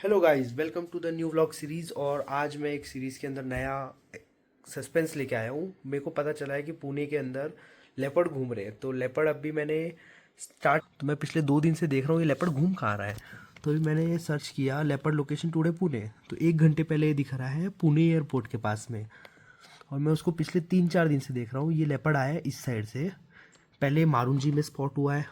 Hello guys, welcome to the new vlog series. और आज मैं एक सीरीज़ के अंदर नया सस्पेंस लेके आया हूँ। मेरे को पता चला है कि पुणे के अंदर लेपर्ड घूम रहे हैं। तो लेपर्ड अभी मैंने तो मैं पिछले 2 दिन से देख रहा हूँ ये लेपर्ड घूम कहाँ रहा है। तो अभी मैंने सर्च किया लेपर्ड लोकेशन टुडे पुणे, तो 1 घंटे पहले ये दिख रहा है पुणे एयरपोर्ट के पास में। और मैं उसको पिछले 3-4 दिन से देख रहा हूँ। ये लेपर्ड आया है इस साइड से, पहले मारुंजी में स्पॉट हुआ है,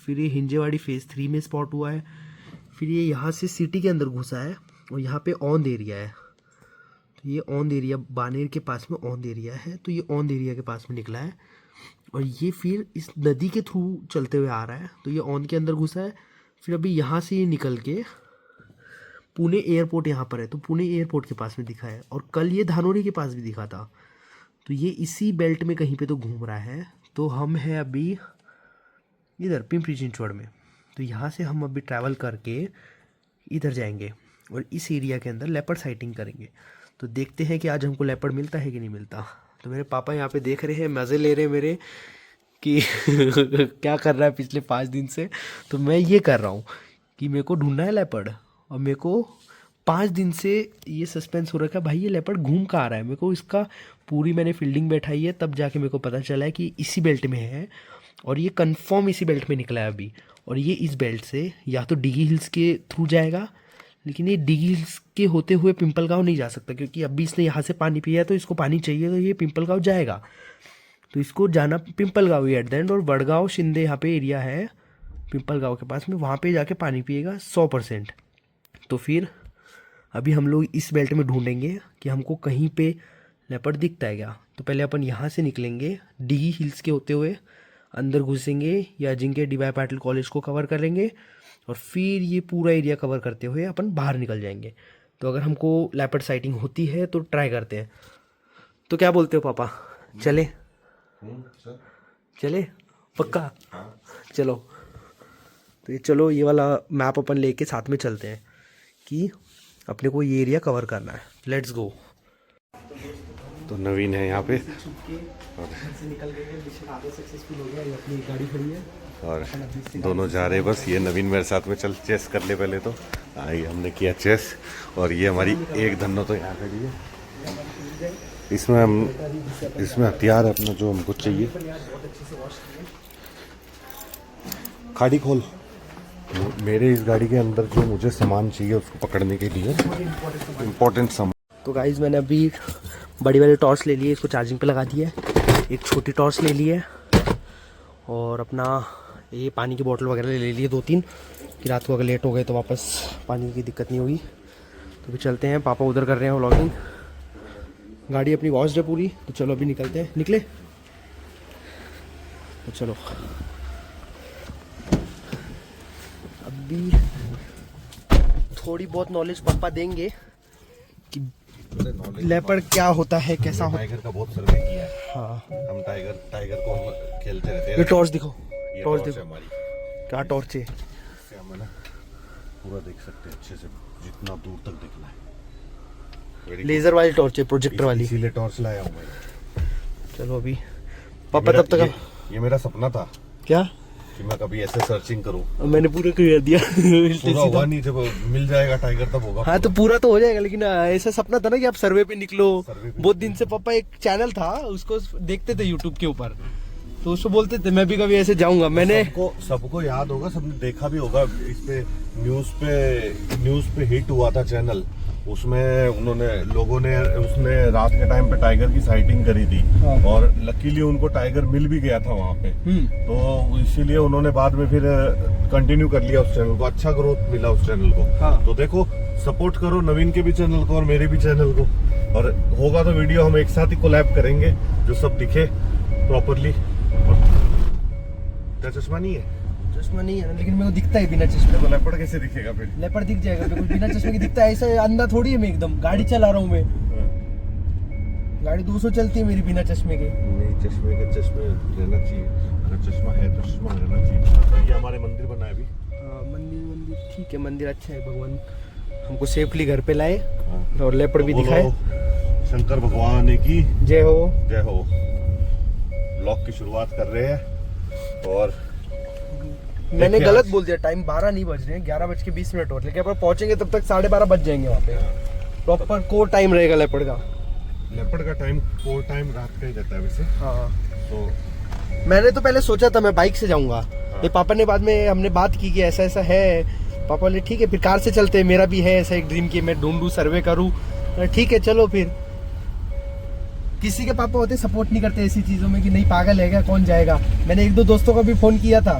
फिर ये हिंजेवाड़ी फेज़ 3 में स्पॉट हुआ है, फिर ये यहाँ से सिटी के अंदर घुसा है और यहाँ पे औंध एरिया है। तो ये औंध एरिया बानेर के पास में औंध एरिया है, तो ये औंध एरिया के पास में निकला है। और ये फिर इस नदी के थ्रू चलते हुए आ रहा है, तो ये औंध के अंदर घुसा है। फिर अभी यहाँ से ये निकल के पुणे एयरपोर्ट यहाँ पर है, तो पुणे एयरपोर्ट के पास में दिखा है। और कल ये धानोरी के पास भी दिखा था। तो ये इसी बेल्ट में कहीं पे तो घूम रहा है। तो हम हैं अभी इधर पिंपरी चिंचवड़ में। तो यहाँ से हम अभी ट्रैवल करके इधर जाएंगे और इस एरिया के अंदर लेपर्ड साइटिंग करेंगे। तो देखते हैं कि आज हमको लेपर्ड मिलता है कि नहीं मिलता। तो मेरे पापा यहाँ पे देख रहे हैं, मज़े ले रहे हैं मेरे कि क्या कर रहा है पिछले 5 दिन से। तो मैं ये कर रहा हूँ कि मेरे को ढूंढना है लेपर्ड। और मेरे को 5 दिन से ये सस्पेंस हो रखा है, भाई ये लेपर्ड घूम कहाँ रहा है। मेरे को इसका पूरी मैंने फील्डिंग बैठाई है, तब जाके मेरे को पता चला है कि इसी बेल्ट में है। और ये कंफर्म इसी बेल्ट में निकला है अभी। और ये इस बेल्ट से या तो डिगी हिल्स के थ्रू जाएगा, लेकिन ये डिगी हिल्स के होते हुए पिंपल गाँव नहीं जा सकता, क्योंकि अभी इसने यहाँ से पानी पिया है तो इसको पानी चाहिए, तो ये पिंपल गाँव जाएगा। तो इसको जाना पिंपल गाँव ही एट द एंड। और वडगांव शिंदे यहाँ पे एरिया है पिंपल गाँव के पास में, वहाँ पे जाके पानी पिएगा 100%। तो फिर अभी हम लोग इस बेल्ट में ढूंढेंगे कि हमको कहीं पे लेपर्ड दिखता है क्या। तो पहले अपन यहाँ से निकलेंगे, डिगी हिल्स के होते हुए अंदर घुसेंगे या जिनके डी वाई पाटिल कॉलेज को कवर करेंगे, और फिर ये पूरा एरिया कवर करते हुए अपन बाहर निकल जाएंगे। तो अगर हमको लेपर्ड साइटिंग होती है तो ट्राई करते हैं। तो क्या बोलते हो पापा, चले? चले पक्का? चलो। तो ये चलो, ये वाला मैप अपन लेके साथ में चलते हैं कि अपने को ये एरिया कवर करना है। Let's go. तो नवीन है यहाँ पे और से निकल गए हैं, मिशन आगे सक्सेसफुल हो गया। ये अपनी गाड़ी खड़ी है और दोनों जा रहे हैं। बस ये नवीन मेरे साथ में चल चेस कर ले पहले। तो आई हमने किया चेस, और ये हमारी एक धन्नो तो यहाँ खड़ी है। इसमें हथियार है अपना जो हमको चाहिए। खाड़ी खोल। मेरे इस गाड़ी के अंदर जो मुझे सामान चाहिए उसको पकड़ने के लिए इम्पोर्टेंट सामान। तो गाइज मैंने अभी बड़ी वाली टॉर्च ले ली है, इसको चार्जिंग पे लगा दिया है। एक छोटी टॉर्च ले ली है, और अपना ये पानी की बोतल वगैरह ले ली है 2-3, कि रात को अगर लेट हो गए तो वापस पानी की दिक्कत नहीं होगी। तो फिर चलते हैं, पापा उधर कर रहे हैं व्लॉगिंग। गाड़ी अपनी वॉश्ड है पूरी। तो चलो अभी निकलते हैं। निकले तो चलो। अभी थोड़ी बहुत नॉलेज पापा देंगे कि लेपर्ड क्या होता है, कैसा होता है। टाइगर का बहुत सर्वे किया है। हाँ, हम टाइगर को हम खेलते रहते हैं। ये टॉर्च दिखो, टॉर्च है देखो हमारी। क्या टॉर्च है। इससे हम ना पूरा देख सकते हैं अच्छे से, जितना दूर तक दिखना है। लेजर वाली टॉर्च है, प्रोजेक्टर वाली। इसीलिए टॉर्च लाया हूँ मैं। चलो अभी पापा तब तक ये मेरा सपना था क्या कि मैं कभी ऐसे सर्चिंग करूं। मैंने पूरा कर दिया। पूरा हुआ नहीं, जब मिल जाएगा टाइगर तब होगा। हाँ, तो पूरा तो हो जाएगा, लेकिन ऐसा सपना था ना कि आप सर्वे पे निकलो। बहुत दिन से पापा एक चैनल था उसको देखते थे यूट्यूब के ऊपर, तो उसको बोलते थे मैं भी कभी ऐसे जाऊंगा। मैंने सबको याद होगा, सबने देखा भी होगा। इस पे न्यूज पे हिट हुआ था चैनल। उसमें लोगों ने उसने रात के टाइम पे टाइगर की साइटिंग करी थी। हाँ। और लकीली उनको टाइगर मिल भी गया था वहाँ पे। तो इसीलिए उन्होंने बाद में फिर कंटिन्यू कर लिया उस चैनल को। अच्छा ग्रोथ मिला उस चैनल को। हाँ। तो देखो, सपोर्ट करो नवीन के भी चैनल को और मेरे भी चैनल को। और होगा तो वीडियो हम एक साथ ही कोलैब करेंगे, जो सब दिखे प्रॉपरली। क्या चश्मा नहीं है? चश्मा नहीं है, लेकिन मेरे को दिखता है बिना चश्मे। तो लेपर्ड कैसे दिखेगा फिर? लेपर्ड दिख जाएगा बिना चश्मे के दिखता है। ऐसा अंधा थोड़ी है मैं, एकदम गाड़ी चला रहा हूँ मैं। गाड़ी 200 चलती है मेरी बिना चश्मे के। नहीं, चश्मे रहना चाहिए। अगर चश्मा है तो चश्मा रहना चाहिए। ये हमारे मंदिर बना है अभी। हाँ, मंदिर ठीक है, मंदिर अच्छा है। भगवान हमको सेफली घर पे लाए। और लेपर्ड भी दिखाए। शंकर भगवान की जय हो, जय हो। ब्लॉग की शुरुआत कर रहे हैं और मैंने देखिए गलत आज- बोल दिया, टाइम 12 नहीं बज रहे हैं, 11:20 हो रहे, लेकिन अपन पहुंचेंगे तब तक 12:30 बज जाएंगे वहाँ पे। प्रॉपर कोर टाइम रहेगा लेपर्ड का। लेपर्ड का टाइम कोर टाइम रात का ही रहता है वैसे। हाँ, तो मैंने तो पहले सोचा था मैं बाइक से जाऊंगा, ये पापा ने बाद में हमने बात की कि ऐसा ऐसा है। पापा बोले ठीक है फिर कार से चलते हैं, मेरा भी है ऐसा एक ड्रीम कि मैं ढूंढूं सर्वे करूं। ठीक है चलो फिर। किसी के पापा होते सपोर्ट नहीं करते ऐसी चीज़ों में कि नहीं पागल है क्या, कौन जाएगा। मैंने एक दो दोस्तों को भी फ़ोन किया था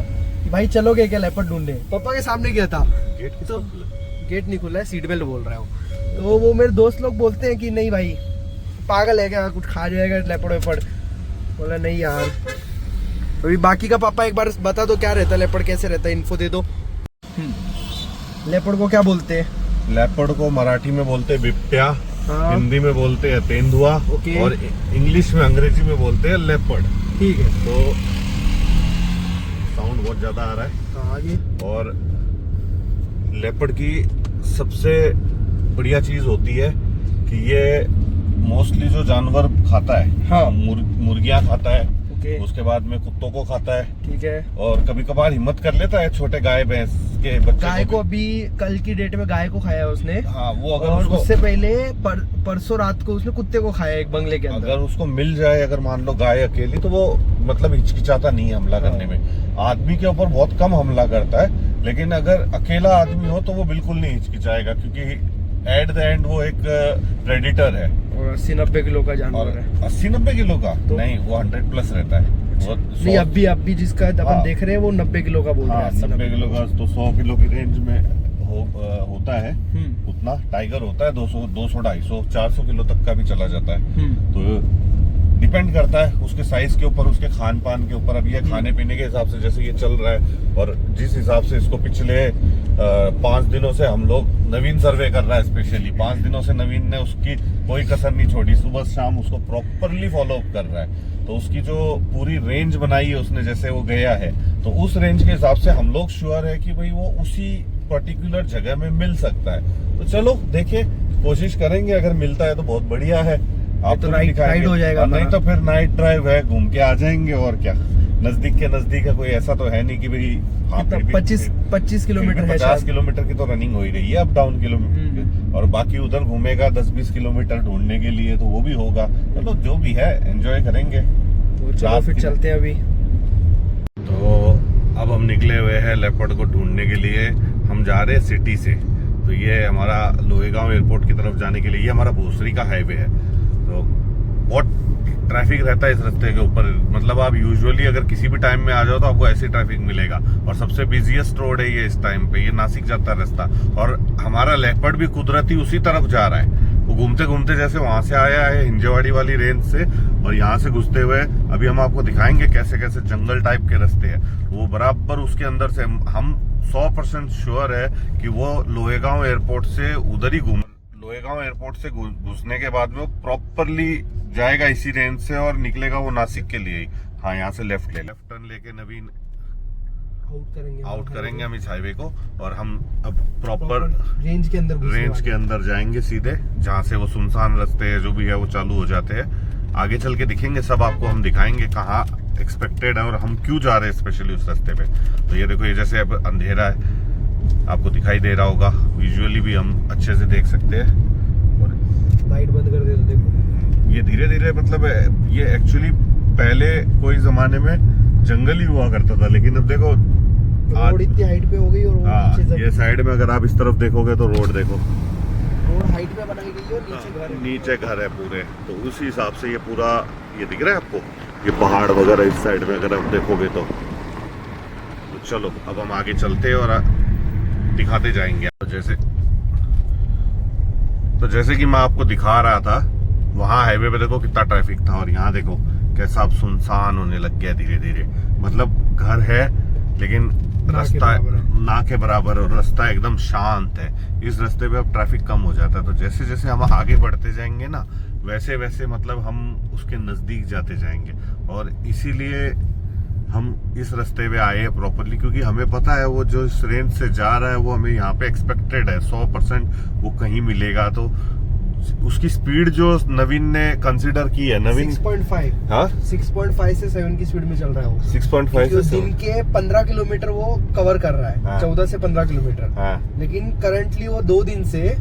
कि भाई चलोगे क्या लेपर्ड ढूंढने, पापा के सामने गया था गेट किस तो वक्त खुला? गेट नहीं खुला है, सीट बेल्ट बोल रहा हूँ। तो वो मेरे दोस्त लोग बोलते हैं कि नहीं भाई पागल है क्या, कुछ खा जाएगा लेपर्ड वेपर्ड। बोला नहीं यार। अभी बाकी का पापा एक बार बता दो क्या रहता है लेपर्ड, कैसे रहता है, इन्फो दे दो। लेपर्ड को क्या बोलते हैं? लेपर्ड को मराठी में बोलते हैं बिबट्या, हाँ। हिंदी में बोलते हैं तेंदुआ, ओके। और इंग्लिश में अंग्रेजी में बोलते हैं लेपर्ड। ठीक है। तो साउंड बहुत ज्यादा आ रहा है। हाँ आगे। और लेपर्ड की सबसे बढ़िया चीज होती है कि ये मोस्टली जो जानवर खाता है, हाँ। मुर्गियां खाता है, ओके उसके बाद में कुत्तों को खाता है, ठीक है। और कभी कभार हिम्मत कर लेता है छोटे गाय भैंस के बच्चे गाय को भी। अभी कल की डेट में गाय को खाया उसने। हाँ, वो अगर और उसको उससे पहले परसों रात को उसने कुत्ते को खाया एक बंगले के अंदर। अगर उसको मिल जाए, अगर मान लो गाय अकेली, तो वो मतलब हिचकिचाता नहीं है हमला करने में। आदमी के ऊपर बहुत कम हमला करता है, लेकिन अगर अकेला आदमी हो तो वो बिल्कुल नहीं हिचकिचाएगा, क्योंकि एट द एंड वो एक प्रेडिटर है। और 80-90 किलो का और जानवर है। 80-90 किलो का तो? नहीं, वो 100 प्लस रहता है। वो नहीं 100 अभी जिसका अपन हाँ। देख रहे हैं वो 90 किलो का बोल रहा हाँ, है। 90 किलो का, तो 100 किलो की रेंज में होता है। हम्म। उतना टाइगर होता है 200, 250, 400 किलो तक का भी चला जाता है। तो डिपेंड करता है उसके साइज के ऊपर, उसके खान पान के ऊपर। अब ये खाने पीने के हिसाब से जैसे ये चल रहा है, और जिस हिसाब से इसको पिछले 5 दिनों से हम लोग, नवीन सर्वे कर रहा है स्पेशली 5 दिनों से, नवीन ने उसकी कोई कसर नहीं छोड़ी, सुबह शाम उसको प्रॉपरली फॉलो अप कर रहा है। तो उसकी जो पूरी रेंज बनाई है उसने, जैसे वो गया है, तो उस रेंज के हिसाब से हम लोग श्योर है कि भाई वो उसी पर्टिकुलर जगह में मिल सकता है। तो चलो देखें, कोशिश करेंगे, अगर मिलता है तो बहुत बढ़िया है। आप तो राइड हो जाएगा, नहीं तो फिर नाइट ड्राइव है, घूम के आ जाएंगे, और क्या। नजदीक के नजदीक है, कोई ऐसा तो है नहीं कि भाई हाँ, फिर भी 25 किलोमीटर है 50 शायद। किलोमीटर की तो रनिंग हो ही रही है अप डाउन किलोमीटर, और बाकी उधर घूमेगा 10-20 किलोमीटर ढूंढने के लिए, तो वो भी होगा। चलो जो भी है एंजॉय करेंगे। तो चलो फिर चलते हैं अभी। तो अब हम निकले हुए हैं लेपर्ड को ढूंढने के लिए। हम जा रहे हैं सिटी से, तो ये हमारा लोहेगांव एयरपोर्ट की तरफ जाने के लिए ये हमारा भोसरी का हाईवे है। तो बहुत ट्रैफिक रहता है इस रास्ते के ऊपर, मतलब आप यूजुअली अगर किसी भी टाइम में आ जाओ तो आपको ऐसी ट्रैफिक मिलेगा। और सबसे बिजिएस्ट रोड है ये इस टाइम पे, ये नासिक जाता है रास्ता। और हमारा लेपर्ड भी कुदरती उसी तरफ जा रहा है, वो घूमते घूमते जैसे वहां से आया है हिंजेवाड़ी वाली रेंज से, और यहाँ से घुसते हुए अभी हम आपको दिखाएंगे कैसे कैसे जंगल टाइप के रास्ते हैं। वो बराबर उसके अंदर से हम 100% श्योर है कि वो लोहेगांव एयरपोर्ट से उधर ही लोहेगांव एयरपोर्ट से घुसने के बाद में वो प्रॉपरली जाएगा इसी रेंज से, और निकलेगा वो नासिक के लिए ही। हाँ, यहाँ से लेफ्ट टर्न लेके नवीन आउट करेंगे हम इस हाईवे को, और हम अब प्रॉपर रेंज के अंदर जाएंगे सीधे, जहाँ से वो सुनसान रास्ते है जो भी है वो चालू हो जाते हैं। आगे चल के दिखेंगे, सब आपको हम दिखाएंगे कहाँ एक्सपेक्टेड है और हम क्यों जा रहे हैं स्पेशली उस रास्ते पे। तो ये देखो, ये जैसे अब अंधेरा है, आपको दिखाई दे रहा होगा, विजुअली भी हम अच्छे से देख सकते हैं। और लाइट बंद कर दे तो देखो, ये धीरे धीरे, मतलब ये एक्चुअली पहले कोई जमाने में जंगल ही हुआ करता था, लेकिन अब देखो रोड इतनी हाइट पे हो गई, और हाँ, नीचे ये साइड में अगर आप इस तरफ देखोगे तो रोड देखो, रोड हाइट पे बनाई गई है और नीचे घर है। नीचे घर है पूरे। तो उसी हिसाब से ये पूरा, ये दिख रहा है आपको, ये पहाड़ वगैरह इस साइड में अगर आप देखोगे तो चलो अब हम आगे चलते हैं और दिखाते जाएंगे। तो जैसे कि मैं आपको दिखा रहा था, वहाँ हाईवे पे देखो कितना ट्रैफिक था, और यहाँ देखो कैसा अब सुनसान होने लग गया धीरे धीरे। मतलब घर है लेकिन रास्ता ना के बराबर, और रास्ता एकदम शांत है। इस रास्ते पे अब ट्रैफिक कम हो जाता है। तो जैसे जैसे हम आगे बढ़ते जाएंगे ना, वैसे वैसे मतलब हम उसके नजदीक जाते जाएंगे, और इसीलिए हम इस रास्ते पे आए हैं प्रॉपरली, क्योंकि हमें पता है वो जो इस रेंज से जा रहा है वो हमें यहाँ पे एक्सपेक्टेड है 100% वो कहीं मिलेगा। तो उसकी स्पीड जो नवीन ने कंसीडर की है, नवीन 6.5 हाँ 6.5 से 7 की स्पीड में चल रहा है वो। 6.5 क्योंकि से दिन के 15 किलोमीटर वो कवर कर रहा है। हाँ। 14 से 15 किलोमीटर। हाँ लेकिन करंटली वो 2 दिन से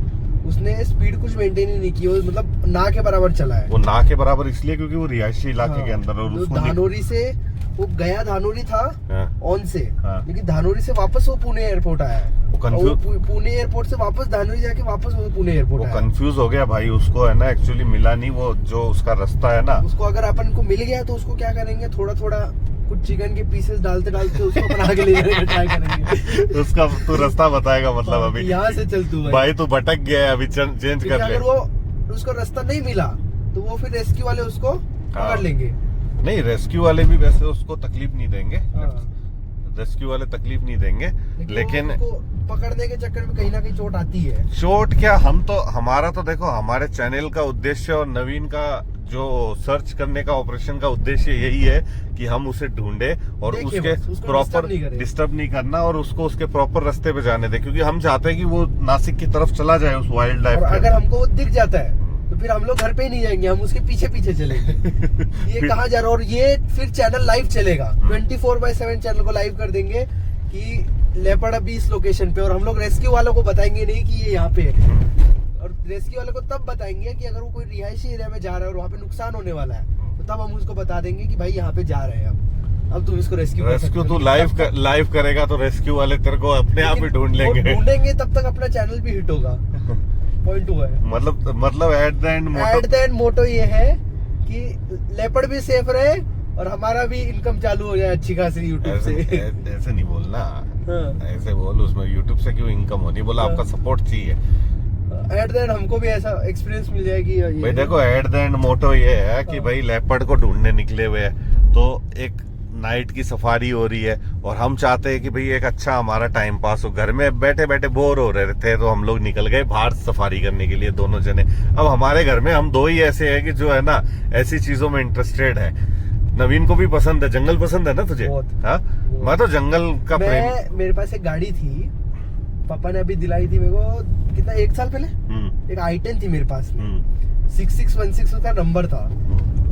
उसने स्पीड कुछ मेंटेन ही नहीं की, वो मतलब ना के बराबर चला है। वो ना के बराबर इसलिए क्योंकि वो रिहायशी इलाके के अंदर है और तो उसको धानोरी से वो गया, धानोरी था हाँ। ऑन से हाँ। लेकिन धानोरी से वापस वो पुणे एयरपोर्ट आया है। वो और confuse- पुणे एयरपोर्ट से वापस धानोरी जाके वापस वो पुणे एयरपोर्ट वो आया। कंफ्यूज हो गया भाई, उसको है ना एक्चुअली मिला नहीं वो जो उसका रास्ता है ना। उसको अगर अपन को मिल गया तो उसको क्या करेंगे, थोड़ा थोड़ा कुछ चिकन के पीसेस डालते डालते उसको बना के ले जाने का ट्राई करेंगे। उसका तू रास्ता बताएगा मतलब हाँ, अभी यहाँ से चल तू भाई तू भटक गया है, अभी चेंज क्योंकि कर ले। अगर वो उसको रास्ता नहीं मिला तो वो फिर रेस्क्यू वाले उसको पकड़ लेंगे। नहीं रेस्क्यू वाले भी वैसे उसको तकलीफ नहीं देंगे, हाँ। रेस्क्यू वाले तकलीफ नहीं देंगे, लेकिन उसको पकड़ने के चक्कर में कहीं ना कहीं चोट आती है। चोट क्या, हम तो हमारा तो देखो हमारे चैनल का उद्देश्य और नवीन का जो सर्च करने का ऑपरेशन का उद्देश्य यही है कि हम उसे ढूंढे और देखें उसके बस, उसको प्रॉपर disturb नहीं करें। डिस्टर्ब नहीं करना और उसको उसके प्रॉपर रास्ते पे जाने दे, क्योंकि हम चाहते हैं कि वो नासिक की तरफ चला जाए उस वाइल्ड लाइफ और के। अगर हमको वो दिख जाता है तो फिर हम लोग घर पे ही नहीं जाएंगे, हम उसके पीछे पीछे चलेंगे। ये कहाँ जा रहा है, और ये फिर चैनल लाइव चलेगा 24/7 चैनल को लाइव कर देंगे कि लेपर्ड अभी इस लोकेशन पे, और हम लोग रेस्क्यू वालों को बताएंगे नहीं कि ये यहाँ पे है। और रेस्क्यू वालों को तब बताएंगे कि अगर वो कोई रिहायशी एरिया में जा रहा है और वहाँ पे नुकसान होने वाला है तो तब हम उसको बता देंगे कि भाई यहाँ पे जा रहे हैं अब तुम इसको रेस्क्यू तू लाइव करेगा तो रेस्क्यू वाले तेरे को अपने आप ही ढूंढ लेंगे। ढूंढेंगे तब तक अपना चैनल भी हिट होगा। पॉइंट हुआ है। मतलब एट द एंड मोटो ये है कि लेपर्ड भी सेफ रहे और हमारा भी इनकम चालू हो जाए अच्छी खासी यूट्यूब से। ऐसे नहीं बोलना, हाँ। ऐसे बोल, उसमें यूट्यूब से क्यों इनकम होनी, बोला हाँ। आपका सपोर्ट चाहिए। एट द एंड हमको भी ऐसा एक्सपीरियंस मिल जाएगी। भाई देखो एट द एंड मोटो ये है कि भाई लेपर्ड को ढूंढने निकले हुए हैं तो एक नाइट की सफारी हो रही है और हम चाहते हैं कि भाई एक अच्छा हमारा टाइम पास हो। घर में बैठे बैठे बोर हो रहे थे तो हम लोग निकल गए बाहर सफारी करने के लिए दोनों जने। अब हमारे घर में हम दो ही ऐसे हैं कि जो है ना ऐसी चीजों में इंटरेस्टेड है। नवीन को भी पसंद है, जंगल पसंद है ना तुझे? हाँ, मैं तो जंगल का प्रेम। मेरे पास एक गाड़ी थी, पापा ने अभी दिलाई थी मेरे को, कितना 1 साल पहले एक i10 थी मेरे पास में, 6616 उसका नंबर था।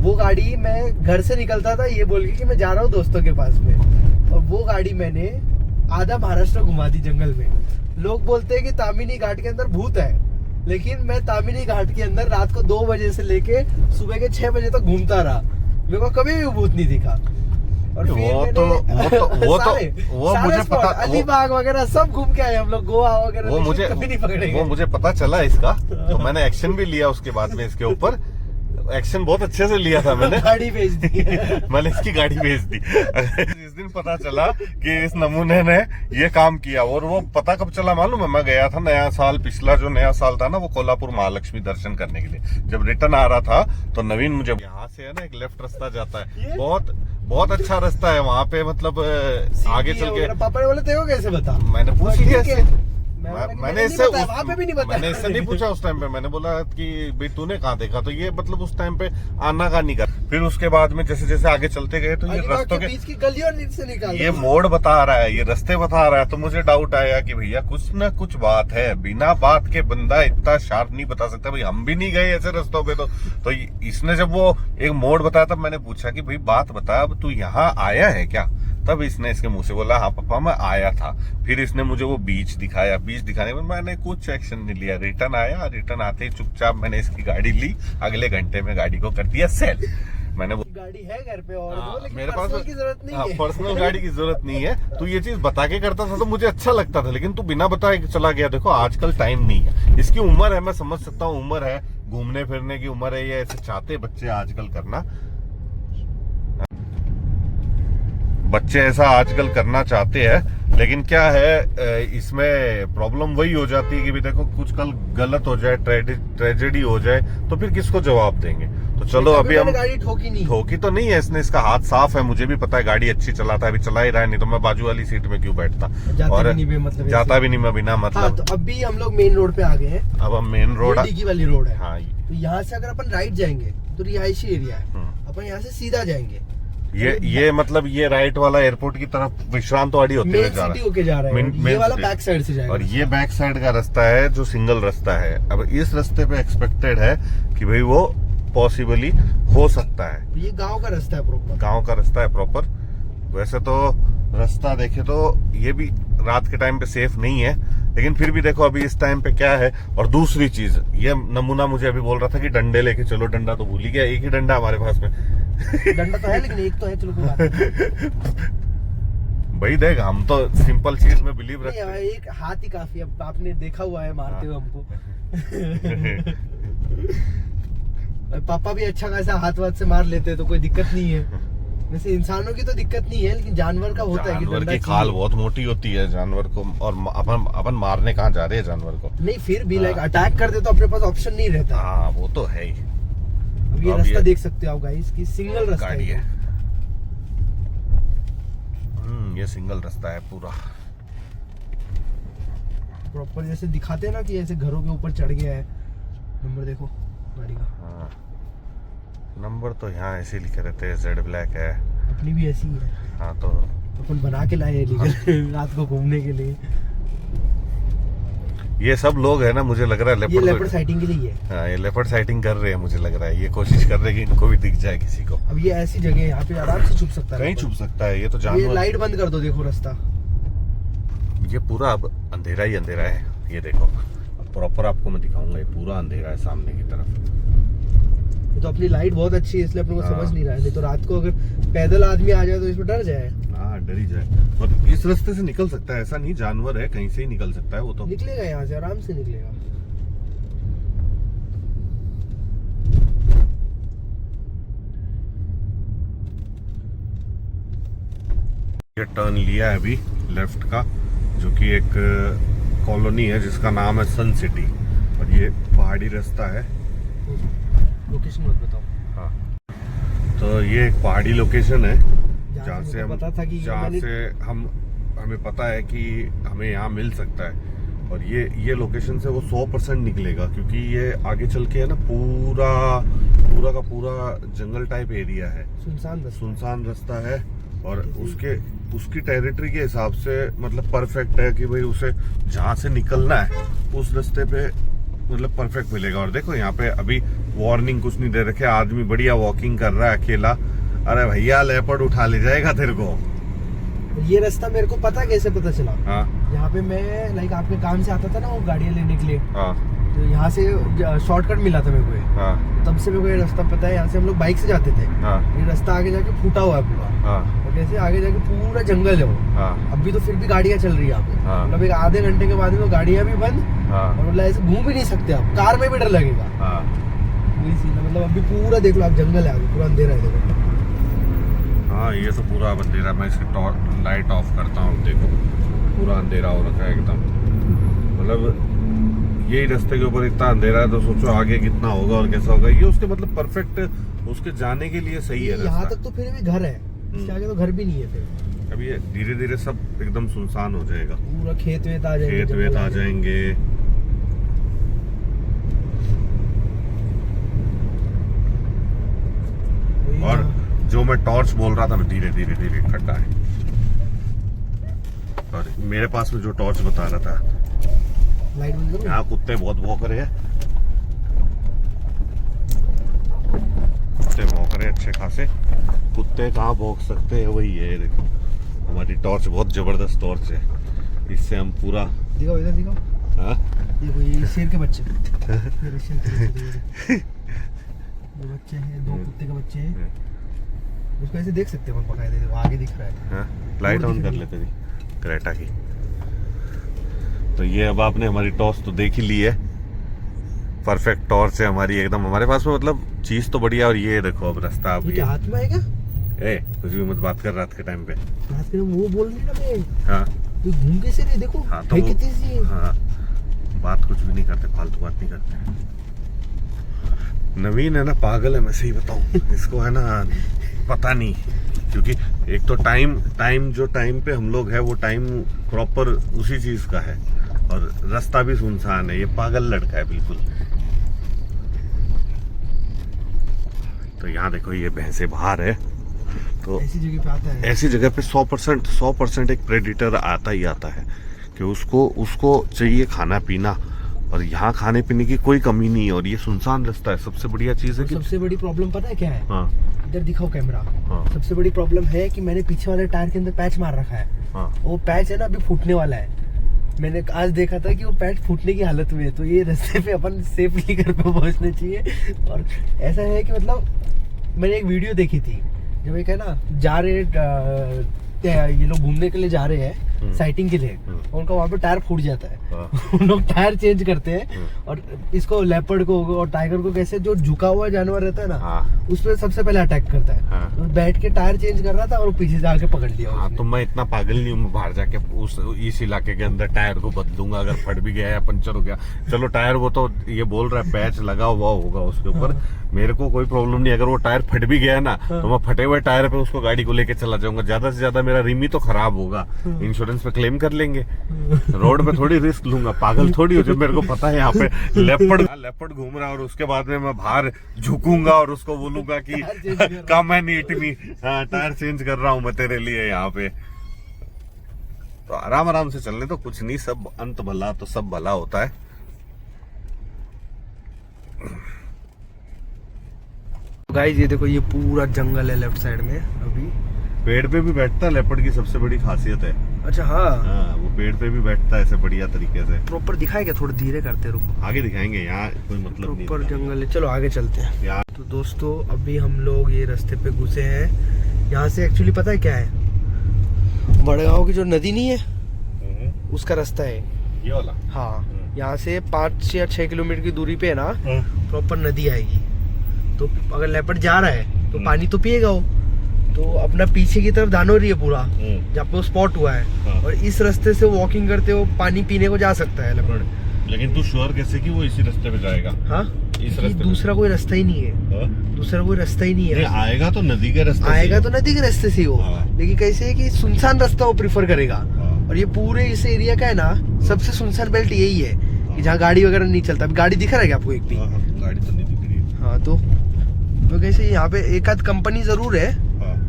वो गाड़ी मैं घर से निकलता था ये बोल के कि मैं जा रहा हूँ दोस्तों के पास में, और वो गाड़ी मैंने आधा महाराष्ट्र घुमा दी जंगल में। लोग बोलते हैं कि तामिनी घाट के अंदर भूत है, लेकिन मैं तामिनी घाट के अंदर रात को 2 बजे से लेके सुबह के 6 बजे तक घूमता रहा, मेरे को कभी भी भूत नहीं दिखा। और वो मुझे पता, अलीबाग वगैरह सब घूम के आए हम लोग, गोवा वगैरह, वो मुझे कभी नहीं पकड़ेंगे। वो मुझे पता चला इसका, तो मैंने एक्शन भी लिया उसके बाद में इसके ऊपर। एक्शन बहुत अच्छे से लिया था मैंने। गाड़ी भेज दी। मैंने इसकी गाड़ी भेज दी। इस दिन पता चला कि इस नमूने ने ये काम किया। और वो पता कब चला मालूम है? मैं गया था नया साल, पिछला जो नया साल था ना, वो कोल्हापुर महालक्ष्मी दर्शन करने के लिए। जब रिटर्न आ रहा था तो नवीन मुझे, यहाँ से है ना एक लेफ्ट रास्ता जाता है, बहुत अच्छा रास्ता है वहाँ पे, मतलब आगे चल के। पापा ने बोला तेरे कैसे बता? मैंने पूछ लिया, मैंने इससे वहाँ पे भी नहीं बताया। मैंने इससे नहीं पूछा उस टाइम पे। मैंने बोला कि भाई तूने कहाँ देखा, तो ये मतलब उस टाइम पे आना का नहीं कर। फिर उसके बाद में जैसे जैसे आगे चलते गए तो ये रास्तों के बीच की गलियों से निकाल, ये मोड़ बता रहा है, ये रास्ते बता रहा है। तो मुझे डाउट आया कि भैया कुछ ना कुछ बात है, बिना बात के बंदा इतना शार्प नहीं बता सकता। भाई हम भी नहीं गए ऐसे रास्तों पे। तो इसने जब वो एक मोड़ बताया तब मैंने पूछा कि भाई बात बता, अब तू यहाँ आया है क्या? तब इसने इसके मुंह से बोला हाँ पापा मैं आया था। फिर इसने मुझे वो बीच दिखाया, बीच दिखाने में मैंने कुछ एक्शन नहीं लिया। रिटर्न आया, रिटर्न आते ही चुपचाप मैंने इसकी गाड़ी ली, अगले घंटे में गाड़ी को कर दिया सेल। मैंने वो गाड़ी है घर पे और लेकिन मेरे पास की जरूरत नहीं है। पर्सनल गाड़ी की जरूरत नहीं है। तू ये चीज बता के करता था तो मुझे अच्छा लगता था, लेकिन तू बिना बताए चला गया। देखो आजकल टाइम नहीं है, इसकी उम्र है, मैं समझ सकता हूँ, उम्र है, घूमने फिरने की उम्र है, ये ऐसे चाहते बच्चे आजकल करना, बच्चे ऐसा आजकल करना चाहते हैं। लेकिन क्या है इसमें प्रॉब्लम वही हो जाती है कि भी देखो कुछ कल गलत हो जाए, ट्रेजेडी हो जाए तो फिर किसको जवाब देंगे? तो चलो अभी हम गाड़ी ठोकी तो नहीं है इसने, इसका हाथ साफ है, मुझे भी पता है गाड़ी अच्छी चलाता है, अभी चला ही रहा है, नहीं तो मैं बाजू वाली सीट में क्यों बैठता, और जाता भी नहीं मैं बिना मतलब। तो अभी हम लोग मेन रोड पे आ गए हैं। अब हम मेन रोड, डिगी वाली रोड है। हाँ, तो यहाँ से अगर अपन राइट जाएंगे तो रिहायशी एरिया है, अपन यहाँ से सीधा जाएंगे ये मतलब ये राइट वाला एयरपोर्ट की तरफ विश्रांतवाड़ी होते हुए मेन जा सिटी रहा होके जा रहा है, मेन ये वाला सिटी। बैक साइड से जाएगा। और ये बैक साइड का रास्ता है जो सिंगल रास्ता है। अब इस रास्ते पे एक्सपेक्टेड है कि भाई वो पॉसिबली हो सकता है। ये गांव का रास्ता है प्रॉपर, गांव का रास्ता है प्रॉपर। वैसे तो रास्ता देखे तो ये भी रात के टाइम पे सेफ नहीं है, लेकिन फिर भी देखो अभी इस टाइम पे क्या है। और दूसरी चीज, ये नमूना मुझे अभी बोल रहा था कि डंडे लेके चलो, डंडा तो भूल ही गया, एक ही डंडा हमारे पास में। डंडा तो है लेकिन एक तो है, चलो कोई बात नहीं। भाई देख, हम तो सिंपल चीज में बिलीव नहीं, रखते हैं। एक हाथ ही काफी है, आपने देखा हुआ है मारते हुए हमको। पापा भी अच्छा खासा हाथ वाथ से मार लेते हैं तो कोई दिक्कत नहीं है। वैसे इंसानों की तो दिक्कत नहीं है, लेकिन जानवर का होता है कि जानवर डंडा की चाहिए। खाल बहुत मोटी होती है जानवर को, और अपन मारने कहाँ जा रहे हैं जानवर को। नहीं फिर भी लाइक अटैक कर दे तो अपने पास ऑप्शन नहीं रहता। हाँ वो तो है ही। अब ये अब रास्ता ये देख सकते हो आप गाइस कि सिंगल रास्ता गाड़ी है। है। ये सिंगल रास्ता है पूरा। प्रॉपर जैसे दिखाते हैं ना कि ऐसे घरों के ऊपर चढ़ गया है। नंबर देखो गाड़ी का। हाँ नंबर तो यहाँ ऐसे लिखे रहते हैं, जेड ब्लैक है। अपनी भी ऐसी ही है, हाँ तो अपन बना के लाए लीगल रात को घूमने के लिए। ये सब लोग है ना, मुझे लग रहा है ये लेपर्ड लेपर्ड साइटिंग के लिए ही है। हाँ ये लेपर्ड साइटिंग कर रहे हैं, मुझे लग रहा है। ये कोशिश कर रहे हैं कि इनको भी दिख जाए किसी को। अब ये ऐसी जगह है, यहाँ पे आराम से छुप सकता है। कहीं छुप सकता है ये तो ये जानवर। लाइट बंद कर दो, देखो रास्ता। ये पूरा अब अंधेरा ही अंधेरा है। ये देखो प्रॉपर आपको मैं दिखाऊंगा, ये पूरा अंधेरा है सामने की तरफ। ये तो अपनी लाइट बहुत अच्छी है इसलिए अपने को हाँ। समझ नहीं रहा है, नहीं तो रात को अगर पैदल आदमी आ जाए तो इसमें डर जाए। हाँ डर ही जाए। और इस रास्ते से निकल सकता है, ऐसा नहीं जानवर है कहीं से ही निकल सकता है वो तो। निकलेगा यहाँ से, आराम से निकलेगा। ये टर्न लिया है अभी लेफ्ट का, जो कि एक कॉलोनी है जिसका नाम है सन सिटी। और ये पहाड़ी रास्ता है। लोकेशन मत बताओ। हाँ तो ये एक पहाड़ी लोकेशन है जहाँ से मुझे पता था कि जहाँ मैंने- से हमें पता है कि हमें यहाँ मिल सकता है। और ये लोकेशन से वो 100% निकलेगा, क्योंकि ये आगे चल के है ना पूरा का पूरा जंगल टाइप एरिया है, सुनसान रास्ता है। और उसकी टेरिटरी के हिसाब से मतलब परफेक्ट है कि भाई उसे जहाँ से निकलना है उस रास्ते पे मतलब परफेक्ट मिलेगा। और देखो यहाँ पे अभी वार्निंग कुछ नहीं दे रखे, आदमी बढ़िया वॉकिंग कर रहा है अकेला। अरे भैया लेपर्ड उठा ले जाएगा तेरे को। ये रास्ता मेरे को पता कैसे पता चला। हाँ यहाँ पे मैं लाइक आपके काम से आता था ना वो गाड़ियाँ लेने के लिए, हाँ तो यहाँ से शॉर्टकट मिला था मेरे को ये। हाँ तब से मेरे को ये रास्ता पता है। यहाँ से हम लोग बाइक से जाते थे। हाँ ये रास्ता आगे जाके फूटा हुआ है पूरा, हाँ और जैसे आगे जाके पूरा जंगल है वो। हाँ अभी तो फिर भी गाड़ियाँ चल रही है यहाँ पे, हाँ। मतलब एक आधे घंटे के बाद में तो गाड़ियाँ भी बंद, हाँ और मतलब ऐसे घूम भी नहीं सकते आप, कार में भी डर लगेगा। हाँ वही सीन है, मतलब अभी पूरा देख लो आप, जंगल है आगे, पूरा अंधेरा है देखो। हाँ ये तो पूरा अंधेरा। मैं इसकी लाइट ऑफ करता हूँ, देखो पूरा अंधेरा हो रखा है एकदम। मतलब यही रास्ते के ऊपर इतना अंधेरा है तो सोचो आगे कितना होगा और कैसा होगा। ये उसके मतलब परफेक्ट उसके जाने के लिए सही है यहाँ रास्ता। तक तो फिर भी घर है, इसके आगे तो घर भी नहीं है फिर। अभी ये धीरे धीरे सब एकदम सुनसान हो जाएगा, पूरा खेत वेत आ जाएंगे, खेत वेत जंगल आ जाएंगे। वही और ना। जो मैं टॉर्च बोल रहा था ना, धीरे धीरे धीरे खड्डा है। और मेरे पास में जो टॉर्च बता रहा था, लाइट बंद करो। यहाँ कुत्ते बहुत भौंक रहे हैं। कुत्ते भौंक रहे हैं अच्छे खासे। कुत्ते कहाँ भौंक सकते हैं, वही है। देखो हमारी टॉर्च बहुत जबरदस्त टॉर्च है, इससे हम पूरा दिखाओ, इधर दिखाओ। हाँ देखो ये शेर के बच्चे, ये रशियन के बच्चे, दो बच्चे हैं, दो कुत्ते के बच्चे हैं। उसको ऐसे देख सकते हैं हम बकायदे, देखो आगे दिख रहा है। हाँ लाइट ऑन कर लेते थे क्रेटा की। तो ये अब आपने हमारी टॉर्च तो देख ही ली है, परफेक्ट टॉर्च है हमारी एकदम हमारे पास में। मतलब चीज तो बढ़िया। और ये देखो अब रास्ता अब ये क्या हाथ में आएगा? ए कुछ भी मत बात कर रात के टाइम पे। रात के वो बोल रही ना मैं, हाँ ये घूम कैसे रही, देखो हाँ तो है वो- कितनी सी है। हाँ बात कुछ भी नहीं करते, फालतू बात नहीं करते। नवीन है ना पागल है, मैं सही बताऊं। इसको है ना पता नहीं, क्योंकि एक तो टाइम जो टाइम पे हम लोग है वो टाइम प्रॉपर उसी चीज का है, और रास्ता भी सुनसान है। ये पागल लड़का है बिल्कुल। तो यहाँ देखो ये भैंसे बाहर है, तो ऐसी जगह पे आता है। ऐसी जगह पे 100% एक प्रेडिटर आता ही आता है कि उसको चाहिए खाना पीना, और यहाँ खाने पीने की कोई कमी नहीं है, और ये सुनसान रास्ता है। सबसे बढ़िया चीज है कि सबसे बड़ी प्रॉब्लम पता है क्या है? हाँ इधर दिखाओ कैमरा। हाँ सबसे बड़ी प्रॉब्लम है कि मैंने पीछे वाले टायर के अंदर पैच मार रखा है। हाँ वो पैच है ना अभी फूटने वाला है। मैंने आज देखा था कि वो पैच फूटने की हालत में है। तो ये रास्ते पे अपन सेफली घर पे पहुंचने चाहिए। और ऐसा है कि मतलब मैंने एक वीडियो देखी थी, जब एक है ना जा रहे ये लोग घूमने के लिए जा रहे हैं साइटिंग के लिए, और उनका वहाँ पे टायर फूट जाता है। उन लोग टायर चेंज करते हैं, और इसको लेपर्ड को और टाइगर को कैसे जो झुका हुआ जानवर रहता है ना, उस पर सबसे पहले अटैक करता है। तो बैठ के टायर चेंज कर रहा था और पीछे से आके पकड़ लिया। हाँ, तो मैं इतना पागल नहीं हूँ, मैं बाहर जाके इस इलाके के अंदर टायर को बदलूंगा अगर फट भी गया या पंचर हो गया। चलो टायर वो तो ये बोल रहा है पैच लगा हुआ होगा उसके ऊपर, मेरे को कोई प्रॉब्लम नहीं। अगर वो टायर फट भी गया ना तो मैं फटे हुए टायर पे उसको गाड़ी को लेके चला जाऊंगा। ज्यादा से ज्यादा मेरा रिम ही तो खराब होगा, इंश्योरेंस पे क्लेम कर लेंगे। रोड पे थोड़ी रिस्क लूंगा, पागल थोड़ी हो। जब मेरे को पता है यहाँ पे लेपर्ड घूम रहा है और उसके बाद में मैं बाहर झुकूंगा और उसको बोलूंगा कि come and eat me, tyre change कर रहा हूँ मैं तेरे लिए यहाँ पे। तो आराम से चलने तो कुछ नहीं, सब अंत भला तो सब भला होता है। गाइस ये देखो, ये पूरा जंगल है लेफ्ट साइड में। अभी पेड़ पे भी बैठता है लेपर्ड की सबसे बड़ी खासियत है। अच्छा हाँ, वो पेड़ पे भी बैठता है ऐसे बढ़िया तरीके से। प्रॉपर दिखाएगा, थोड़ा धीरे करते रुको, आगे दिखाएंगे, यहाँ कोई मतलब नहीं। प्रॉपर जंगल है, चलो आगे चलते हैं यार। तो दोस्तों अभी हम लोग ये रास्ते पे घुसे हैं। यहाँ से एक्चुअली पता है क्या है, बड़गांव की जो नदी नहीं है उसका रास्ता है ये वाला। हाँ, यहाँ से 5 या 6 किलोमीटर की दूरी पे है ना प्रॉपर नदी आएगी। तो अगर लेपर्ड जा रहा है तो पानी तो पिएगा वो, तो अपना पीछे की तरफ धानोरी है पूरा जहाँ पे वो स्पॉट हुआ है, और इस रास्ते से वॉकिंग करते हो पानी पीने को जा सकता है लेपर्ड। लेकिन तू श्योर कैसे कि वो इसी रास्ते पे जाएगा? हाँ, इस रास्ते दूसरा कोई रास्ता ही नहीं है। दूसरा कोई रास्ता ही नहीं है। आएगा तो नदी के रास्ते, आएगा तो नदी के रास्ते से वो, लेकिन कैसे है कि सुनसान रास्ता वो प्रिफर करेगा। और ये पूरे इस एरिया का है ना सबसे सुनसान बेल्ट यही है कि जहाँ गाड़ी वगैरह नहीं चलता। अभी गाड़ी दिख रहा है क्या आपको एक भी? गाड़ी तो नहीं दिख रही। हाँ, तो कैसे यहाँ पे एक आध कंपनी जरूर है,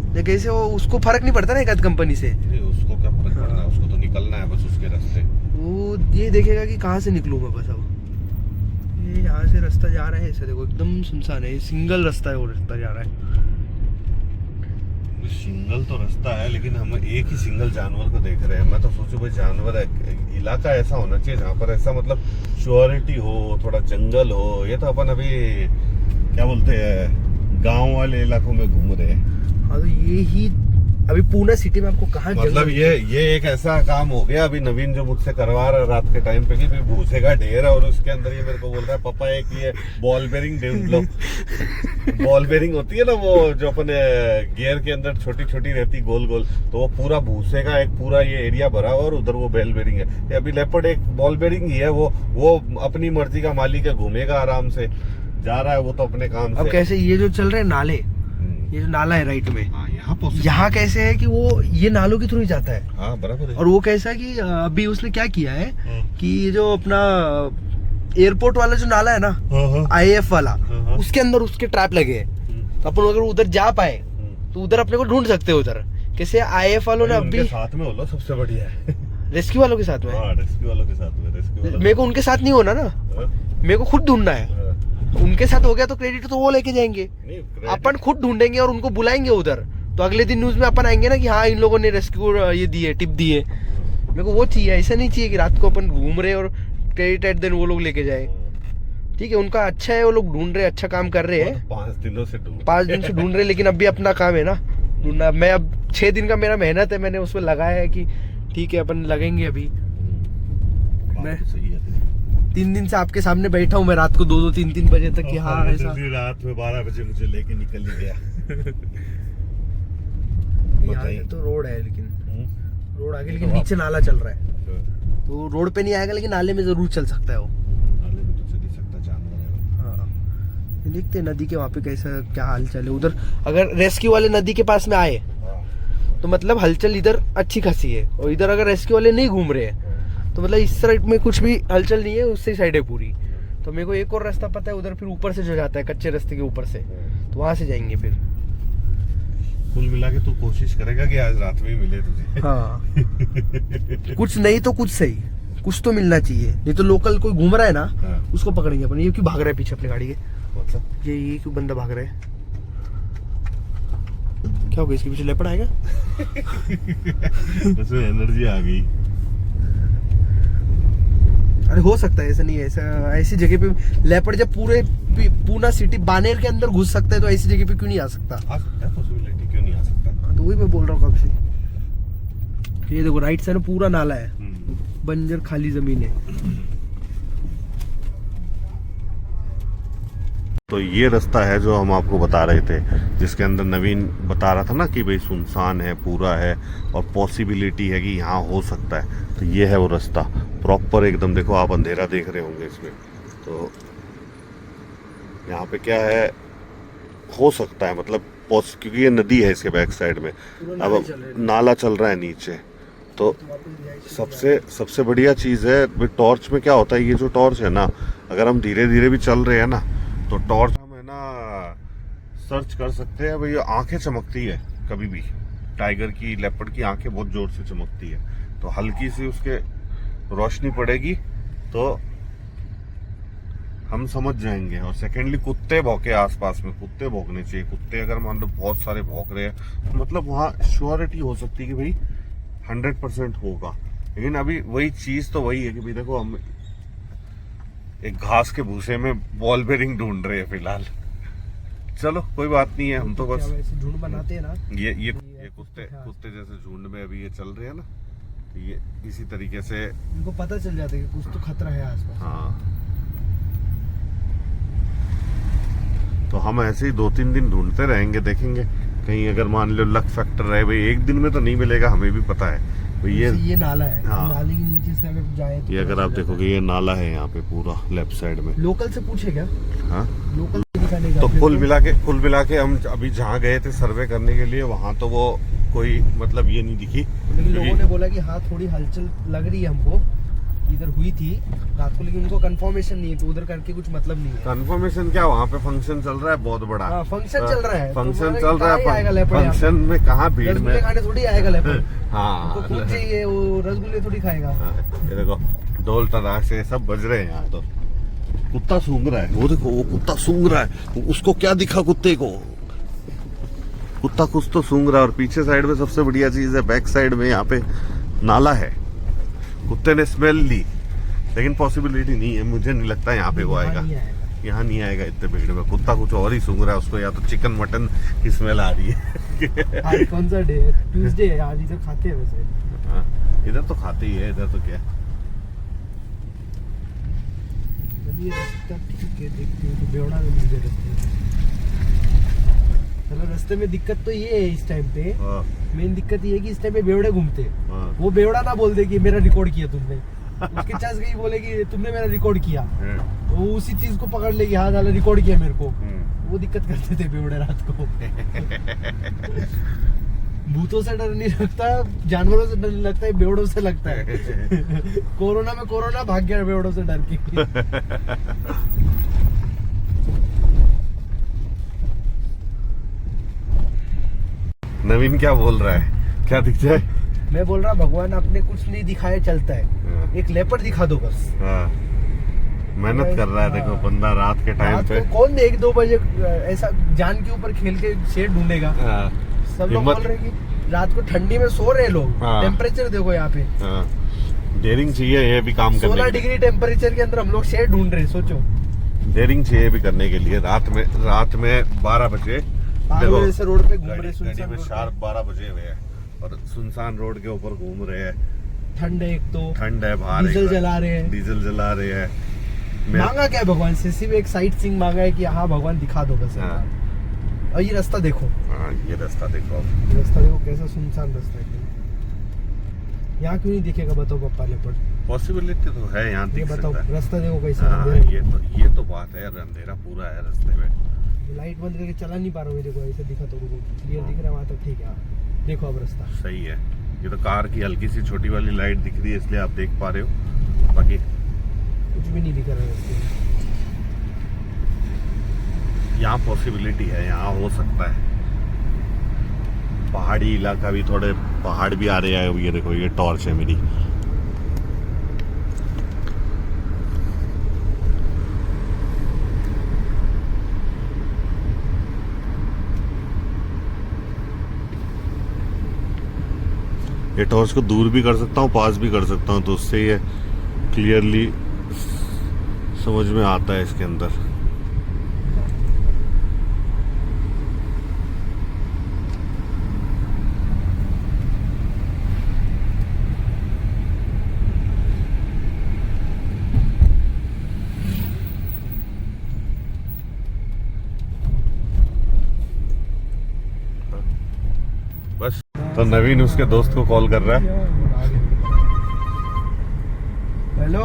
लेकिन कैसे वो उसको फर्क नहीं पड़ता ना एक आध कंपनी से। उसको क्या फर्क पड़ना है, उसको तो निकलना है बस उसके रास्ते। वो ये देखेगा कि कहाँ से निकलूँ मैं बस। अब ये यहाँ से रास्ता जा रहा है, ऐसे देखो एकदम सुनसान है, ये सिंगल रास्ता है, वो रास्ता जा रहा है। सिंगल तो रास्ता है, लेकिन हम एक ही सिंगल जानवर को देख रहे हैं। मैं तो सोचूं भाई जानवर इलाका ऐसा होना चाहिए जहाँ पर ऐसा मतलब श्योरिटी हो, थोड़ा जंगल हो। ये तो अपन अभी क्या बोलते हैं गांव वाले इलाकों में घूम रहे हैं। हाँ, तो ये ही अभी पूना सिटी में आपको कहाँ मतलब ये एक ऐसा काम हो गया अभी नवीन जो मुझसे करवा रहा है रात के टाइम पे कि भूसे का ढेर है, और उसके अंदर ये मेरे को बोल रहा है पापा एक ये ball bearing develop ball bearing होती है ना वो जो अपन गियर के अंदर छोटी छोटी रहती गोल गोल, तो वो पूरा भूसे का एक पूरा ये एरिया भरा हुआ और उधर वो बेल बेरिंग है। ये अभी लेपर्ड एक बॉल बेरिंग ही है, वो अपनी मर्जी का मालिक है, घूमेगा आराम से, जा रहा है वो तो अपने काम से। अब कैसे ये जो चल रहे हैं नाले, ये जो नाला है राइट में, यहाँ कैसे है कि वो ये नालों के थ्रू ही जाता है। हाँ, बराबर है। और वो कैसा है कि अभी उसने क्या किया है कि ये जो अपना एयरपोर्ट वाला जो नाला है ना, IAF वाला, उसके अंदर उसके ट्रैप लगे हैं। तो अपन अगर उधर जा पाए तो उधर अपने को ढूंढ सकते हैं उधर। कैसे IAF वालों ने अभी साथ में हो, सबसे बढ़िया है रेस्क्यू वालों के साथ में। रेस्क्यू वालों के साथ में मेरे को उनके साथ नहीं होना ना, मेरे को खुद ढूंढना है। उनके साथ हो गया तो क्रेडिट तो वो लेके जाएंगे, अपन खुद ढूंढेंगे और उनको बुलाएंगे उधर। तो अगले दिन न्यूज में अपन आएंगे ना कि हाँ इन लोगों ने रेस्क्यू ये दिए, टिप दिए। मेरे को वो चाहिए, ऐसा नहीं चाहिए कि रात को अपन घूम रहे और क्रेडिट एट देन वो लोग लेके जाए। ठीक है, उनका अच्छा है, वो लोग ढूंढ रहे, अच्छा काम कर रहे हैं। 5 दिनों से 5 दिन से ढूंढ रहे, लेकिन अभी अपना काम है ना ढूंढना। मैं अब 6 दिन का मेरा मेहनत है, मैंने उसमें लगाया है कि ठीक है अपन लगेंगे। अभी मैं 3 दिन से आपके सामने बैठा हूँ मैं, रात को 2-3 बजे तक कि हाँ ऐसा। रात में 12 बजे मुझे लेके निकल ही गया यहाँ तो रोड है, लेकिन रोड आगे, लेकिन नीचे नाला चल रहा है। तो रोड पे नहीं आएगा, लेकिन नाले में जरूर चल सकता है वो। नाले में तो चल ही सकता, जानवर है। हाँ, देखते हैं नदी के वहाँ पे कैसा क्या हालचाल है उधर। अगर रेस्क्यू वाले नदी के पास में आए तो मतलब हलचल इधर अच्छी खासी है, और इधर अगर रेस्क्यू वाले नहीं घूम रहे हैं तो मतलब इस साइड में कुछ भी हलचल नहीं है, उससे साइड है पूरी। तो मेरे को एक और रास्ता पता है उधर, फिर ऊपर से जो जाता है कच्चे रास्ते के ऊपर से, तो वहां से जाएंगे फिर। कुल मिला के तू कोशिश करेगा कि आज रात में ही मिले तुझे। हाँ कुछ नहीं तो कुछ सही, कुछ तो मिलना चाहिए, नहीं तो लोकल कोई घूम रहा है ना हाँ। उसको पकड़ेंगे अपन। ये क्यों भाग रहा है पीछे अपनी गाड़ी के? कौन सा? ये क्यों बंदा भाग रहा है? क्या हो गया, इसके पीछे लेपर्ड आएगा? उसमें एनर्जी आ गई। अरे हो सकता है, ऐसा नहीं है, ऐसा ऐसी जगह पे लेपर्ड जब पूरे पूना सिटी बानेर के अंदर घुस सकता है तो ऐसी जगह पे क्यों नहीं आ सकता? आ सकता है, पॉसिबिलिटी क्यों नहीं आ सकता? तो वही मैं बोल रहा हूँ कब से। ये देखो राइट साइड में पूरा नाला है, बंजर खाली जमीन है। तो ये रास्ता है जो हम आपको बता रहे थे, जिसके अंदर नवीन बता रहा था ना कि भाई सुनसान है, पूरा है और पॉसिबिलिटी है कि यहाँ हो सकता है। तो ये है वो रास्ता प्रॉपर एकदम। देखो आप अंधेरा देख रहे होंगे इसमें, तो यहाँ पे क्या है, हो सकता है मतलब क्योंकि ये नदी है इसके बैक साइड में, अब नाला चल रहा है नीचे। तो सबसे बढ़िया चीज़ है भाई, टॉर्च में क्या होता है, ये जो टॉर्च है ना, अगर हम धीरे धीरे भी चल रहे हैं ना तो टॉर्च हम है ना सर्च कर सकते हैं भाई। आंखें चमकती है कभी भी, टाइगर की, लेपर्ड की आंखें बहुत जोर से चमकती है, तो हल्की सी उसके रोशनी पड़ेगी तो हम समझ जाएंगे। और सेकेंडली कुत्ते भौंके आसपास में, कुत्ते भौंकने चाहिए। कुत्ते अगर मान लो बहुत सारे भौंक रहे हैं तो मतलब वहाँ श्योरिटी हो सकती है कि भाई 100% होगा। लेकिन अभी वही चीज तो वही है कि भाई देखो, हम एक घास के भूसे में बॉल बेरिंग ढूंढ रहे हैं फिलहाल। चलो कोई बात नहीं है, हम तो बस झुंड बनाते हैं ना, ये कुत्ते जैसे झुंड में अभी ये चल रहे हैं ना, तो ये इसी तरीके से इनको पता चल जाता है कि कुछ तो खतरा है आसपास। हाँ, तो हम ऐसे ही 2-3 दिन ढूंढते रहेंगे, देखेंगे कहीं अगर मान लो लक फैक्टर रहे भाई, एक दिन में तो नहीं मिलेगा, हमें भी पता है। तो ये नाला है, हाँ, नाले के नीचे से अगर जाए तो ये अगर आप देखोगे ये नाला है यहाँ पे पूरा लेफ्ट साइड में। लोकल से पूछे क्या? हाँ, लोकल दिखाने का तो कुल मिला के हम अभी जहाँ गए थे सर्वे करने के लिए, वहाँ तो वो कोई मतलब ये नहीं दिखी। लेकिन लोगों ने बोला कि हाँ थोड़ी हलचल लग रही है हमको, इधर हुई थी रात को, लेकिन उनको कंफर्मेशन नहीं है तो उधर करके कुछ मतलब नहीं है। कंफर्मेशन क्या, वहाँ पे फंक्शन चल रहा है बहुत बड़ा। हाँ, फंक्शन चल रहा है, फंक्शन चल रहा है, फंक्शन में कहाँ भीड़ में खाने थोड़ी आएगा लेपर्ड। हाँ, तो कुछ चाहिए, वो रसगुल्ले थोड़ी खाएगा। ये देखो ढोल तराशे सब बज रहे हैं यहाँ। तो कुत्ता सूंघ रहा है, वो देखो वो कुत्ता सूंघ रहा है, उसको क्या दिखा कुत्ते को, कुत्ता कुछ तो सूंघ रहा है। और पीछे साइड में सबसे बढ़िया चीज है, बैक साइड में यहाँ पे नाला है, कुत्ते ने स्मेल ली, लेकिन पॉसिबिलिटी नहीं है, मुझे नहीं लगता यहाँ पे वो आएगा, यहाँ नहीं आएगा इतने भीड़ में। कुत्ता कुछ और ही सूंघ रहा है, उसको या तो चिकन मटन की स्मेल आ रही है। आज कौन सा डे है? ट्यूसडे है, आज इधर खाते हैं वैसे। हाँ, इधर तो खाते ही है, इधर तो क्या। ये रास्ता ठीक है, देखते हैं तो बेवड़ा में मुझे रास्ते, चलो रास्ते में दिक्कत तो ये है इस टाइम पे, मेन दिक्कत ये है कि इस टाइम पे बेवड़े घूमते, वो बेवड़ा ना बोल दे कि मेरा रिकॉर्ड किया तुमने, उसके चांस गई बोले कि तुमने मेरा रिकॉर्ड किया, वो उसी चीज को पकड़ लेगी, हाँ साला रिकॉर्ड किया मेरे को। वो दिक्कत करते थे बेवड़े रात को। भूतों से डर नहीं लगता, जानवरों से डर नहीं लगता है, बेवड़ों से लगता है। कोरोना में कोरोना भाग गया बेवड़ों से डर के। नवीन क्या बोल रहा है, क्या दिख जाए? मैं बोल रहा भगवान आपने कुछ नहीं दिखाया चलता है, एक लेपर्ड दिखा दो बस। हाँ, मेहनत कर रहा है, देखो बंदा रात के टाइम पे। कौन 1-2 बजे ऐसा जान के ऊपर खेल के शेड ढूंढेगा। सब लोग बोल रहे कि रात को ठंडी में सो रहे लोग, टेम्परेचर देखो यहाँ पे। डेयरिंग चाहिए ये भी काम करने 16 डिग्री टेम्परेचर के अंदर हम लोग शेड ढूंढ रहे, सोचो। डेयरिंग चाहिए भी करने के लिए, रात में 12 बजे देखो से रोड पे घूम रहे, गाड़ी में शार्प 12 बजे हुए हैं और सुनसान रोड के ऊपर घूम रहे हैं। ठंड है, एक तो ठंड है, बाहर डीजल जला रहे हैं। मांगा क्या भगवान से, सिर्फ एक साइट सीइंग मांगा है कि हाँ भगवान दिखा दो बस। और ये रास्ता देखो, ये रास्ता देखो, कैसा सुनसान रास्ता है। यहाँ क्यों नहीं दिखेगा बताओ पप्पा लेपर्ड? पॉसिबिलिटी तो है यहाँ दिख बताओ, सकता है। रास्ता देखो कैसा है। ये तो बात है, अंधेरा पूरा है रास्ते में, लाइट बंद करके चला नहीं पा रहा हूँ, देखो ऐसे दिखा तो क्लियर दिख रहा है वहाँ तक, ठीक है। देखो अब रास्ता सही है, ये तो कार की हल्की सी छोटी वाली लाइट दिख रही है इसलिए आप देख पा रहे हो, बाकी कुछ भी नहीं दिख रहा रास्ते। यहाँ पॉसिबिलिटी है, यहाँ हो सकता है। पहाड़ी इलाका भी, थोड़े पहाड़ भी आ रहे हैं। ये देखो, ये टॉर्च है मेरी। ये टॉर्च को दूर भी कर सकता हूँ, पास भी कर सकता हूँ, तो उससे ये क्लियरली समझ में आता है इसके अंदर। बस, तो नवीन उसके दोस्त को कॉल कर रहा है। हेलो,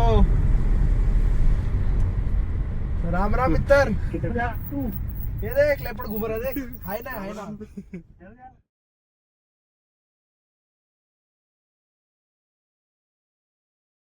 राम राम मित्र। ये देख लेपर्ड घूम रहा है, देख। हाय ना, हाय ना।